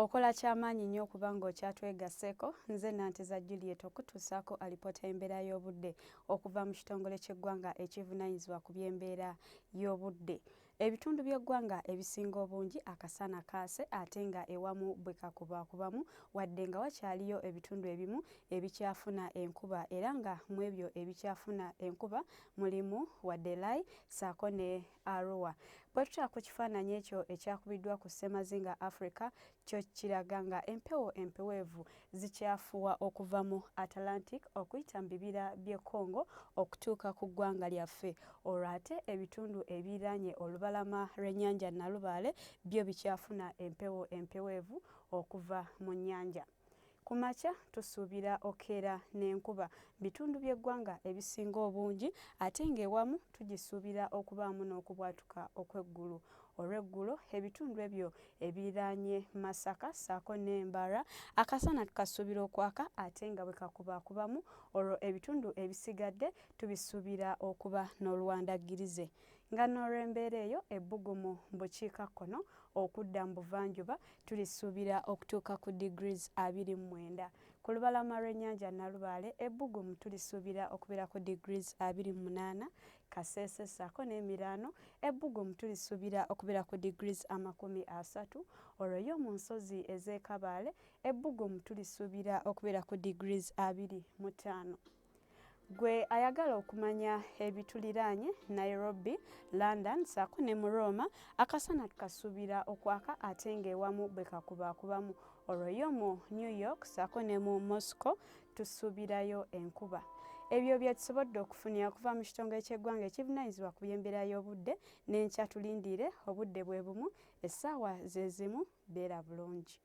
Okola kyamaanyi nnyo okuba ng'okyatwegasseko. Nze Nanteza Juliet okutuusaako alipoota y'embeera y'obudde okuva mu kitongole ky'eggwanga ekivunaanyizibwa ku by'embeera y'obudde. Ebitundu by'eggwanga ebisinga obungi akasana kaase ate nga ewamu bwe kakubakubamu wadde nga wakyaliyo ebitundu ebimu ebikyafuna enkuba era nga mu ebyo ebikyafuna enkuba mulimu Wadelai ssaako ne Arua. Bwe tutaba ku kifaananyi ekyo ekyakubiddwa ku Ssemazinga Africa kyo kiraga nga empewo empeweevu zikyafuwa okuva mu Atlantic okuyita mu bibira by'e Congo okutuuka ku ggwanga lyaffe. Olwo ate ebitundu ebiriraanye olubalama lw'ennyanja Nalubaale byo bikyafuna empewo empeweevu okuva mu nnyanja. Ku makya tusuubira okeera n'enkuba bitundu by'eggwanga ebisinga obungi ate ng'ewamu tugisuubira okubaamu n'okubwatuka okw'eggulu. Olw'eggulo ebitundu ebyo ebiriraanye Masaka ssaako n'Embara akasana tukasuubira okwaka ate nga bwe kakubakubamu olwo ebitundu ebisigadde tubisuubira okuba n'oluwandagirize. Nga n'olw'embeera eyo ebbugumu mu bukiikakkono okudda mu buvanjuba tulisuubira okutuuka ku degrees 29. Ku lubalama lw'ennyanja Nalubaale ebbugumu tulisuubira okubeera ku degrees 28. Kasese ssaako n'Emirano ebbugumu tulisuubira okubeera ku degrees 30. Olwo yo mu nsozi ez'e Kabaale ebbugumu tulisuubira okubeera ku degrees 25. Gwe ayagala okumanya ebituliraanye Nairobi, London ssaako ne mu Roma akasana tukasuubira okwaka ate ng'ewamu bwe kakubakubamu. Olwo yo mu New York ssaako ne mu Moscow tusuubirayo enkuba. Ebyo bye tusobodde okufunira okuva mu kitongole ky'eggwanga ekivunaanyizibwa ku by'embeera y'obudde n'enkya tulindiire obudde bwe bumu essaawa ze zimu beera bulungi.